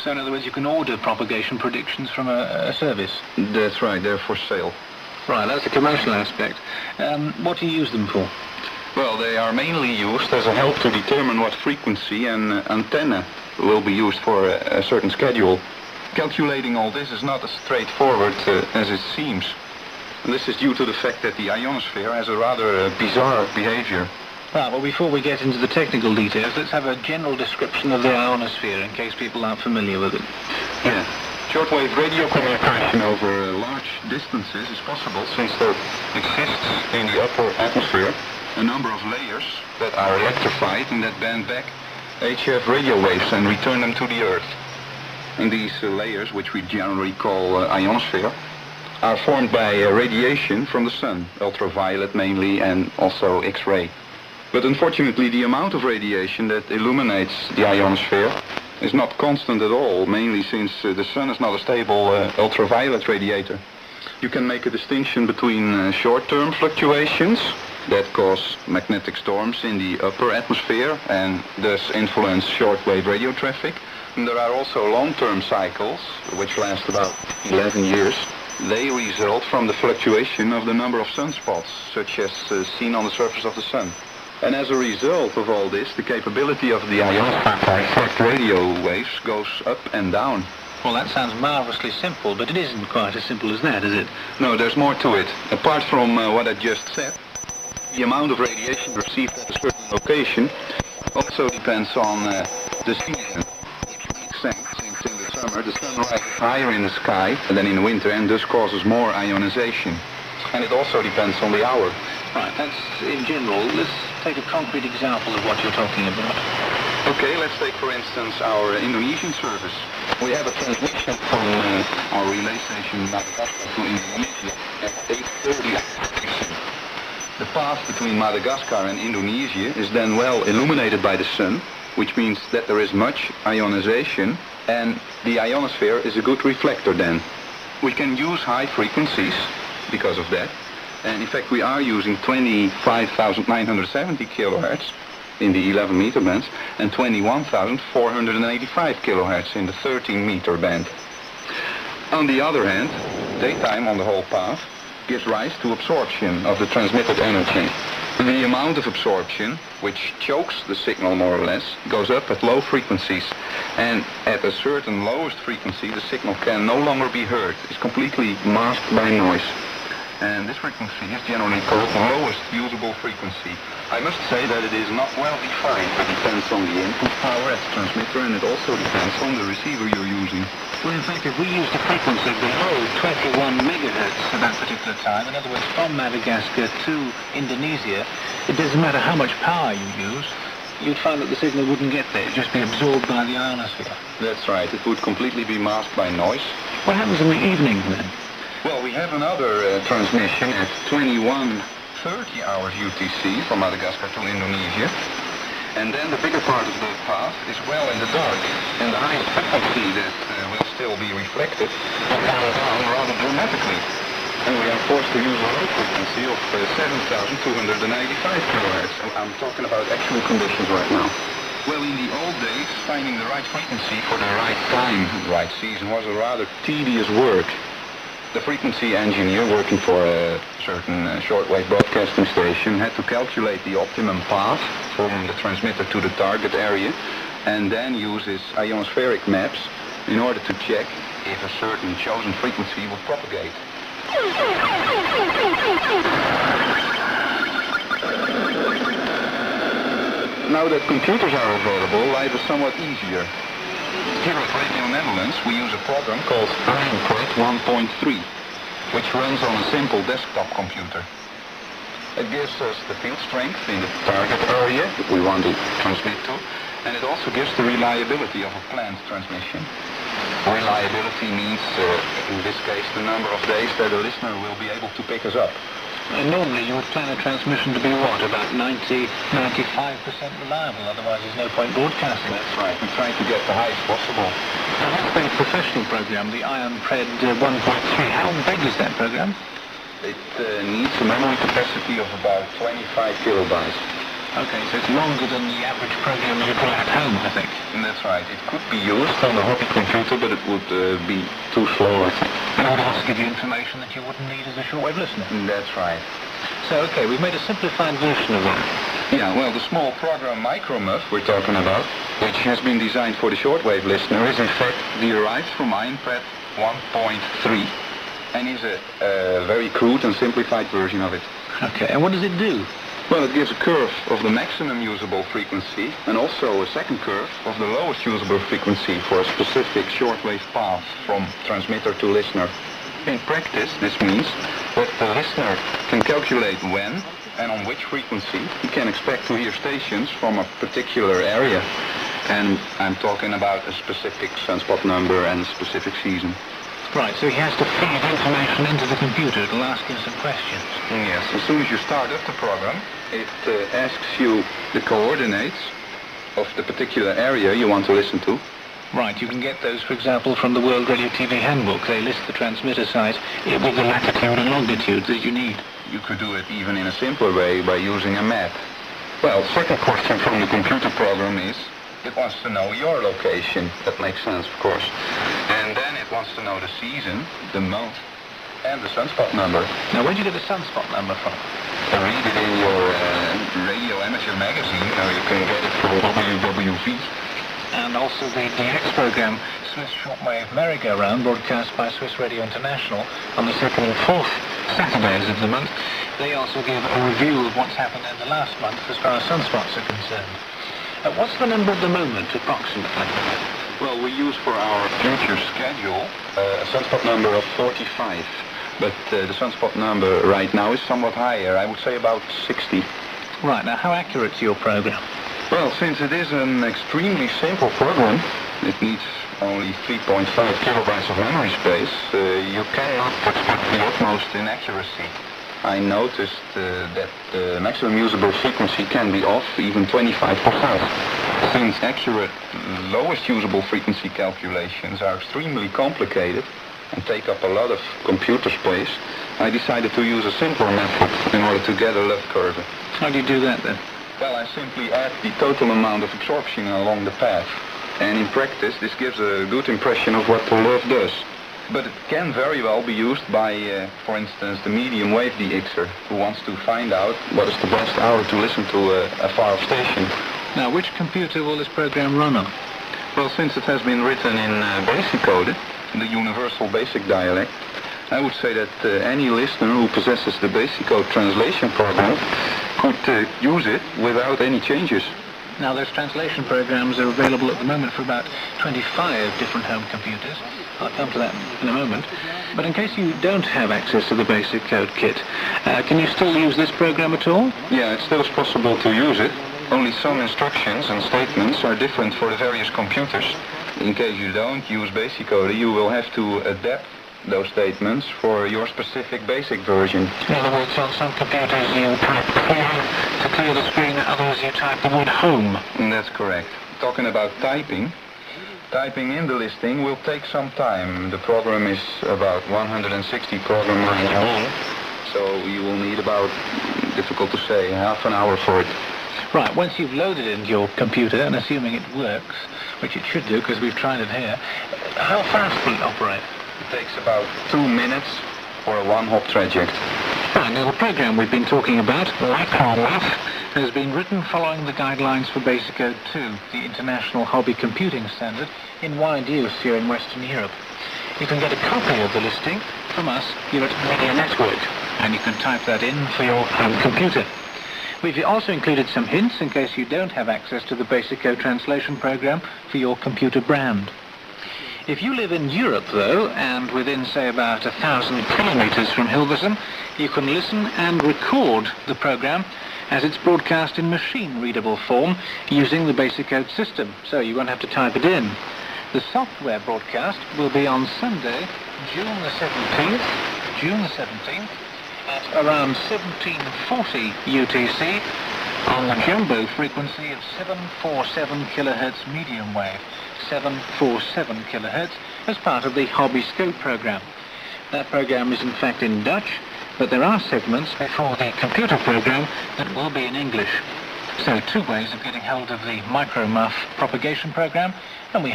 So in other words, you can order propagation predictions from a service? That's right, they're for sale. Right, that's the commercial aspect. What do you use them for? Well, they are mainly used as a help to determine what frequency and antenna will be used for a certain schedule. Calculating all this is not as straightforward as it seems. And this is due to the fact that the ionosphere has a rather bizarre behavior. Right, well, before we get into the technical details, let's have a general description of the ionosphere in case people aren't familiar with it. Yeah. Shortwave radio communication over large distances is possible since there exists in the upper atmosphere a number of layers that are electrified and that bend back HF radio waves and return them to the Earth. And these layers, which we generally call ionosphere, are formed by radiation from the sun, ultraviolet mainly, and also X-ray. But unfortunately, the amount of radiation that illuminates the ionosphere is not constant at all, mainly since the sun is not a stable ultraviolet radiator. You can make a distinction between short-term fluctuations that cause magnetic storms in the upper atmosphere and thus influence shortwave radio traffic. And there are also long-term cycles, which last about 11 years. They result from the fluctuation of the number of sunspots, such as seen on the surface of the sun. And as a result of all this, the capability of the ionosphere to reflect radio waves goes up and down. Well, that sounds marvelously simple, but it isn't quite as simple as that, is it? No, there's more to it. Apart from what I just said, the amount of radiation received at a certain location also depends on the season. Since in the summer the sun rises higher in the sky than in the winter and thus causes more ionization. And it also depends on the hour. Right, that's in general. Let's take a concrete example of what you're talking about. Okay, let's take for instance our Indonesian service. We have a transmission from our relay station Madagascar to Indonesia at 8:30. The path between Madagascar and Indonesia is then well illuminated by the sun, which means that there is much ionization, and the ionosphere is a good reflector then. We can use high frequencies because of that. And in fact, we are using 25,970 kHz in the 11 meter bands and 21,485 kHz in the 13 meter band. On the other hand, daytime on the whole path gives rise to absorption of the transmitted energy. The amount of absorption, which chokes the signal more or less, goes up at low frequencies. And at a certain lowest frequency, the signal can no longer be heard. It's completely masked by noise. And this frequency is generally called the lowest usable frequency. I must say that it is not well defined. It depends on the input power at the transmitter, and it also depends on the receiver you're using. Well, in fact, if we used a frequency below 21 megahertz at that particular time, in other words, from Madagascar to Indonesia, it doesn't matter how much power you use, you'd find that the signal wouldn't get there. It'd just be absorbed by the ionosphere. That's right. It would completely be masked by noise. What happens in the evening then? Well, we have another transmission at 21:30 hours UTC from Madagascar to Indonesia. And then the bigger part of the path is well in the dark. And the highest frequency that will still be reflected will come down rather dramatically. And we are forced to use a low frequency of 7,295 kHz. I'm talking about actual conditions right now. Well, in the old days, finding the right frequency for the right time, the right season, was a rather tedious work. The frequency engineer working for a certain shortwave broadcasting station had to calculate the optimum path from the transmitter to the target area and then use his ionospheric maps in order to check if a certain chosen frequency would propagate. Now that computers are available, life is somewhat easier. Here at Radio Netherlands, we use a program called IronPrint 1.3, which runs on a simple desktop computer. It gives us the field strength in the target area that we want to transmit to, and it also gives the reliability of a planned transmission. Reliability means, in this case, the number of days that a listener will be able to pick us up. And normally you would plan a transmission to be what, about 90-95% reliable, otherwise there's no point broadcasting. That's right, we try to get the highest possible. Now that's the professional program, the IronPred 1.3. How big is that program? It needs a memory capacity of about 25 kilobytes. Okay, so it's longer than the average program you put at home, I think. And that's right. It could be used on the hobby computer, but it would be too slow, I think. And it would also give you information that you wouldn't need as a shortwave listener. That's right. So, okay, we've made a simplified version of that. Yeah, well, the small program micromuff we're talking about, which has been designed for the shortwave listener, is in fact derived from INPAD 1.3 and is a very crude and simplified version of it. Okay, and what does it do? Well, it gives a curve of the maximum usable frequency and also a second curve of the lowest usable frequency for a specific shortwave path from transmitter to listener. In practice, this means that the listener can calculate when and on which frequency he can expect to hear stations from a particular area. And I'm talking about a specific sunspot number and a specific season. Right, so he has to feed information into the computer. It'll ask him some questions. Yes, as soon as you start up the program, it asks you the coordinates of the particular area you want to listen to. Right, you can get those, for example, from the World Radio TV Handbook. They list the transmitter site with the latitude and longitude that you need. You could do it even in a simpler way by using a map. Well, second question from the computer program is, it wants to know your location. That makes sense, of course. And then it wants to know the season, the month, and the sunspot number. Now, where did you get the sunspot number from? Read it in your radio amateur magazine, or you can get it from WWV. And also the DX program, Swiss Shortwave Merry-Go-Round, broadcast by Swiss Radio International on the second and fourth Saturdays of the month. They also give a review of what's happened in the last month as far as sunspots are concerned. What's the number at the moment, approximately? Well, we use for our future schedule a sunspot number of 45. But the sunspot number right now is somewhat higher. I would say about 60. Right, now how accurate is your program? Well, since it is an extremely simple program, it needs only 3.5 kilobytes of memory space, you cannot expect the utmost inaccuracy. I noticed that the maximum usable frequency can be off even 25%. Since accurate lowest usable frequency calculations are extremely complicated and take up a lot of computer space, I decided to use a simpler method in order to get a left curve. How do you do that then? Well, I simply add the total amount of absorption along the path. And in practice, this gives a good impression of what the LUF does. But it can very well be used by, for instance, the medium wave DXer, who wants to find out what is the best hour to listen to a far-off station. Now, which computer will this program run on? Well, since it has been written in BASIC code, the Universal Basic Dialect, I would say that any listener who possesses the BASIC code translation program could use it without any changes. Now, those translation programs are available at the moment for about 25 different home computers. I'll come to that in a moment. But in case you don't have access to the basic code kit, can you still use this program at all? Yeah, it still is possible to use it. Only some instructions and statements are different for the various computers. In case you don't use basic code, you will have to adapt those statements for your specific basic version. In other words, on some computers you type home to clear the screen, others you type the word home. That's correct. Talking about typing in the listing will take some time. The program is about 160 program lines long, so you will need about, difficult to say, half an hour for it. Right, once you've loaded it into your computer, and assuming it works, which it should do because we've tried it here, how fast will it operate? It takes about 2 minutes for a one-hop traject. Right, now the program we've been talking about, like LUF, has been written following the guidelines for Basic Code 2, the international hobby computing standard, in wide use here in Western Europe. You can get a copy of the listing from us here at Media Network, and you can type that in for your home computer. We've also included some hints in case you don't have access to the Basic Code translation program for your computer brand. If you live in Europe, though, and within, say, about 1,000 kilometers from Hilversum, you can listen and record the program as it's broadcast in machine-readable form using the Basic Code system, so you won't have to type it in. The software broadcast will be on Sunday, June the 17th, at around 1740 UTC on the jumbo frequency of 747 kHz medium wave, 747 kHz, as part of the Hobby Scope program. That program is in fact in Dutch, but there are segments before the computer program that will be in English. So two ways of getting hold of the micromuff propagation program, and we